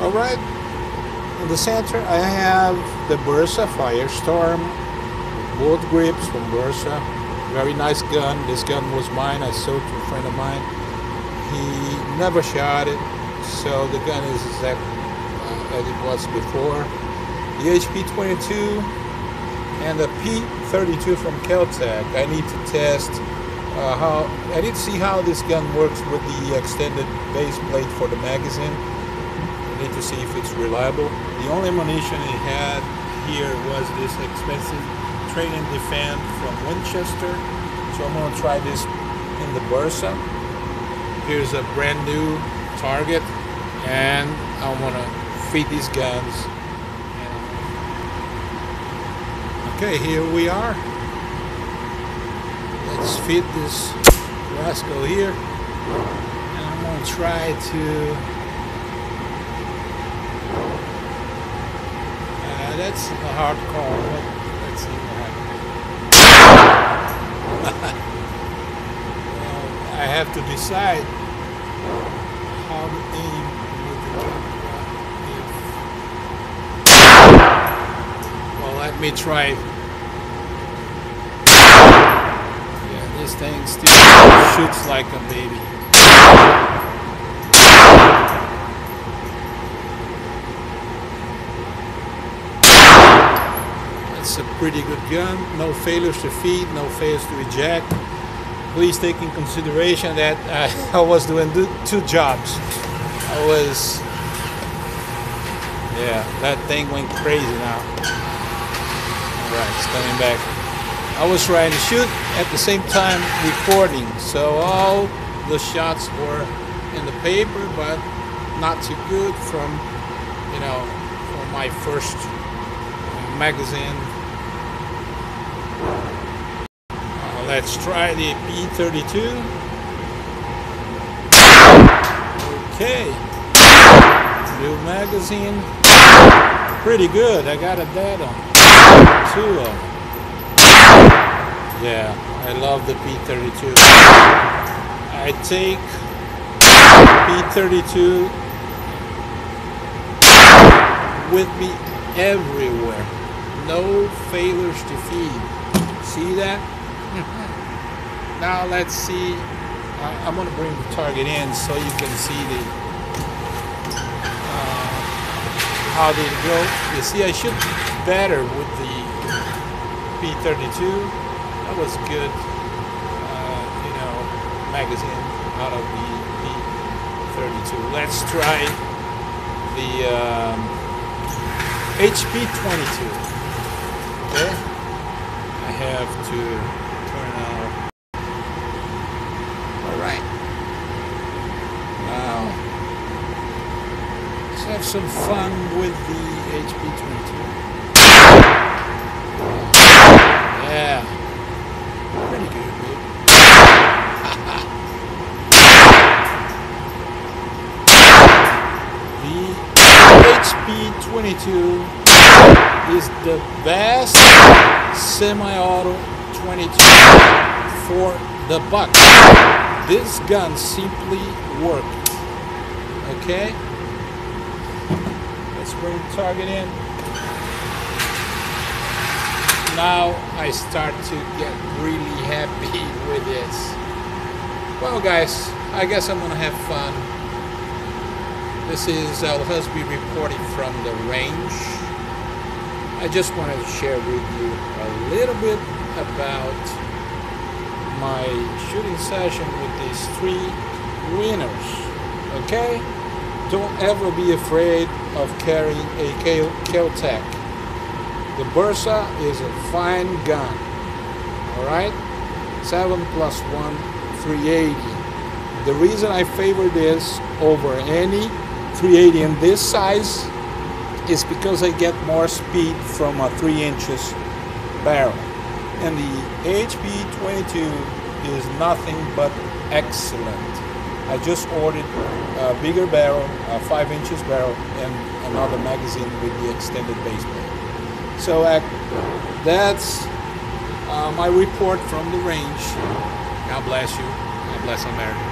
Alright, in the center I have the Bersa Firestorm with both grips from Bersa. Very nice gun. This gun was mine. I sold to a friend of mine. He never shot it, so the gun is exactly as it was before. The HP-22 and the P-32 from Keltec. I need to test I need to see how this gun works with the extended base plate for the magazine. I need to see if it's reliable. The only ammunition it had here was this expensive Train and Defend from Winchester. So I'm going to try this in the Bersa. Here's a brand new target, and I want to feed these guns. Okay, here we are. Let's feed this rascal here, and I'm going to try to that's a hard call, but let's see what happens. Well, I have to decide how to aim with the camera. Well, let me try. Yeah, this thing still shoots like a baby. It's a pretty good gun. No failures to feed, no failures to eject. Please take in consideration that I was doing two jobs. Yeah, that thing went crazy now. Alright, it's coming back. I was trying to shoot at the same time recording, so all the shots were in the paper, but not too good from, you know, from my first magazine. Let's try the P-32. Okay, new magazine, pretty good. I got a dead on 2 of them. Yeah, I love the P-32. I take P-32 with me everywhere. No failures to feed. See that? Now let's see. I'm going to bring the target in so you can see the how they go. You see, I shoot better with the P-32. That was good, you know, magazine out of the P-32. Let's try the HP-22. Okay, I have to turn out. All right, now let's have some fun with the HP-22. Yeah, pretty good, dude. The HP-22 is the best semi-auto 22 for the buck. This gun simply works. Okay, let's bring the target in. Now I start to get really happy with this. Well, guys, I guess I'm gonna have fun. This is Al Husby reporting from the range. I just wanted to share with you a little bit about my shooting session with these 3 winners. Okay? Don't ever be afraid of carrying a Keltec. The Bersa is a fine gun. Alright? 7+1 380. The reason I favor this over any 380 in this size is because I get more speed from a 3 inches barrel, and the HP-22 is nothing but excellent. I just ordered a bigger barrel, a 5 inches barrel, and another magazine with the extended base plate. So that's my report from the range. God bless you. God bless America.